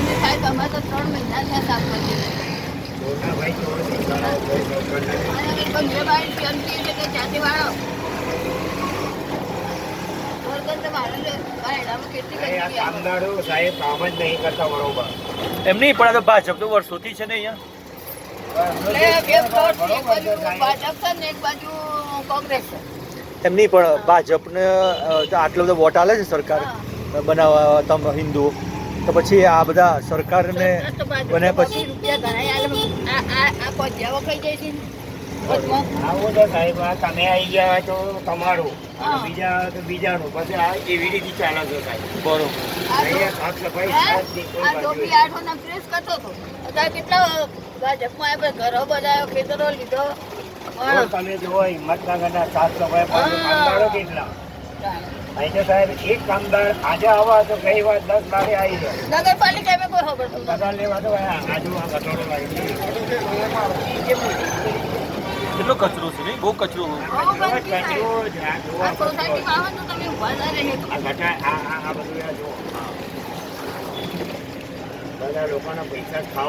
જલ્દી થાય તો અમારે તો 3 મહિના થયા સાફ કરી મોટા ભાઈ ચોરથી કરાવો કોઈ પ્રોબ્લેમ નથી. અને એક બંને બાઈ પીએમસી એટલે કે જાતે વાળો વર્ગન તો મારે બાયડામાં કેટલી આ ગંદકી આવે. કામદારો સાહેબ કામ જ નહીં કરતા બરોબર. એમ નહીં પણ આ તો ભાજપ તો વર્ષોથી છે ને અહીંયા. એટલે બે ફ્લોર છે, એક બાજુ ભાજપ છે ને એક બાજુ કોંગ્રેસ છે. એમ નહીં પણ ભાજપને આટલો બધો વોટ આલે છે સરકાર બનાવવા તમે હિન્દુ તો પછી આ બધા સરકારને બને પછી રૂપિયા ઘણા આલે. આ કોઈ જેવો કઈ જાય છે ને વચમાં. આવો તો સાહેબ આ તમે આવી ગયા તો તમારું હા. અને બીજા તો બીજાનું પછી આ એવી રીતે ચાલે છે સાહેબ. બરોબર. આ તો- અહીંયા સાફ સફાઈ હે? સાહેબની કોઈ આ બાજુ ટોપી નહીં. આઠો ના પ્રેસ કરતો હતો. અત્યારે કેટલા ભાજપમાં આપણે ઘરો બનાવ્યો, ખેતરો લીધો. તો તમે જુઓ હિંમતનગરના સાફ સફાઈ પાસે કામદારો કેટલા. અહીં તો સાહેબ એક કામદાર આજે આવા તો ગઈ વાર 10 લાખે આવી જાય. નગરપાલિકામાં કોઈ ખબર નથી. પગાર લેવા તો આજુ આ ગટોડો લાગી કેટલો કચરો છે નહીં બહુ કચરો. કચરો જ આ આ જોવા સોસાયટીમાં આવો તો તમે ઊભા ના રહી શકો. આ ગટર આ બધું આ જુઓ બધા લોકોના પૈસા ખાવા